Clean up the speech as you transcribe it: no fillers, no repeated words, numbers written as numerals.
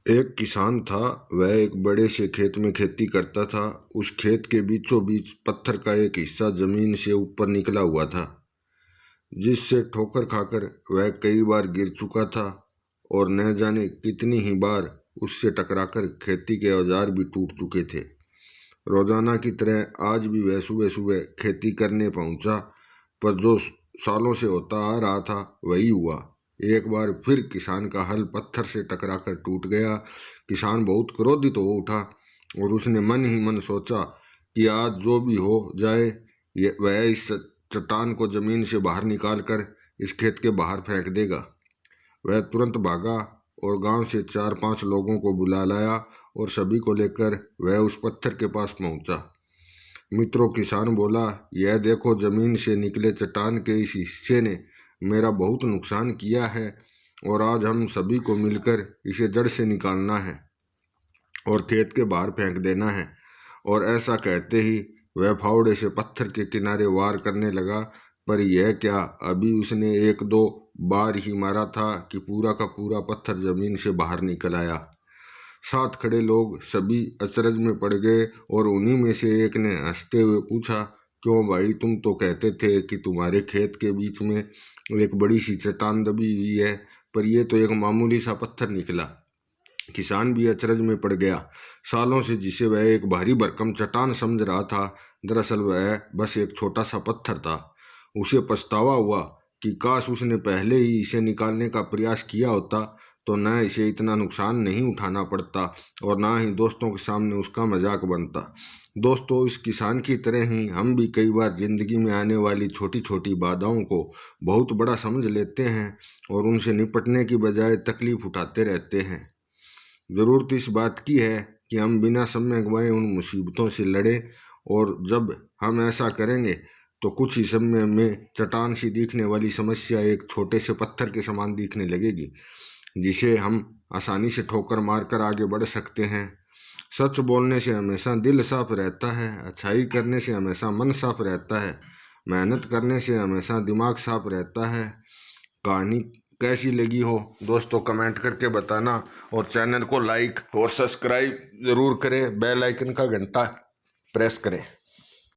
एक किसान था। वह एक बड़े से खेत में खेती करता था। उस खेत के बीचों बीच पत्थर का एक हिस्सा जमीन से ऊपर निकला हुआ था, जिससे ठोकर खाकर वह कई बार गिर चुका था और न जाने कितनी ही बार उससे टकराकर खेती के औजार भी टूट चुके थे। रोजाना की तरह आज भी वह सुबह सुबह खेती करने पहुंचा, पर जो सालों से होता आ रहा था वही हुआ। एक बार फिर किसान का हल पत्थर से टकराकर टूट गया। किसान बहुत क्रोधित हो उठा और उसने मन ही मन सोचा कि आज जो भी हो जाए, वह इस चट्टान को जमीन से बाहर निकालकर इस खेत के बाहर फेंक देगा। वह तुरंत भागा और गांव से 4-5 लोगों को बुला लाया और सभी को लेकर वह उस पत्थर के पास पहुंचा। मित्रों, किसान बोला, यह देखो, जमीन से निकले चट्टान के इस हिस्से ने मेरा बहुत नुकसान किया है और आज हम सभी को मिलकर इसे जड़ से निकालना है और खेत के बाहर फेंक देना है। और ऐसा कहते ही वह फावड़े से पत्थर के किनारे वार करने लगा। पर यह क्या, अभी उसने 1-2 बार ही मारा था कि पूरा का पूरा पत्थर जमीन से बाहर निकल आया। साथ खड़े लोग सभी अचरज में पड़ गए और उन्हीं में से एक ने हंसते हुए पूछा, क्यों भाई, तुम तो कहते थे कि तुम्हारे खेत के बीच में एक बड़ी सी चट्टान दबी हुई है, पर यह तो एक मामूली सा पत्थर निकला। किसान भी अचरज में पड़ गया। सालों से जिसे वह एक भारी भरकम चट्टान समझ रहा था, दरअसल वह बस एक छोटा सा पत्थर था। उसे पछतावा हुआ कि काश उसने पहले ही इसे निकालने का प्रयास किया होता, तो न इसे इतना नुकसान नहीं उठाना पड़ता और ना ही दोस्तों के सामने उसका मजाक बनता। दोस्तों, इस किसान की तरह ही हम भी कई बार जिंदगी में आने वाली छोटी छोटी बाधाओं को बहुत बड़ा समझ लेते हैं और उनसे निपटने की बजाय तकलीफ उठाते रहते हैं। ज़रूरत इस बात की है कि हम बिना समय गंवाए उन मुसीबतों से लड़ें, और जब हम ऐसा करेंगे तो कुछ ही समय में चट्टान सी दिखने वाली समस्या एक छोटे से पत्थर के समान दिखने लगेगी, जिसे हम आसानी से ठोकर मारकर आगे बढ़ सकते हैं। सच बोलने से हमेशा दिल साफ रहता है, अच्छाई करने से हमेशा मन साफ रहता है, मेहनत करने से हमेशा दिमाग साफ रहता है। कहानी कैसी लगी हो दोस्तों, कमेंट करके बताना और चैनल को लाइक और सब्सक्राइब ज़रूर करें। बेल आइकन का घंटा प्रेस करें।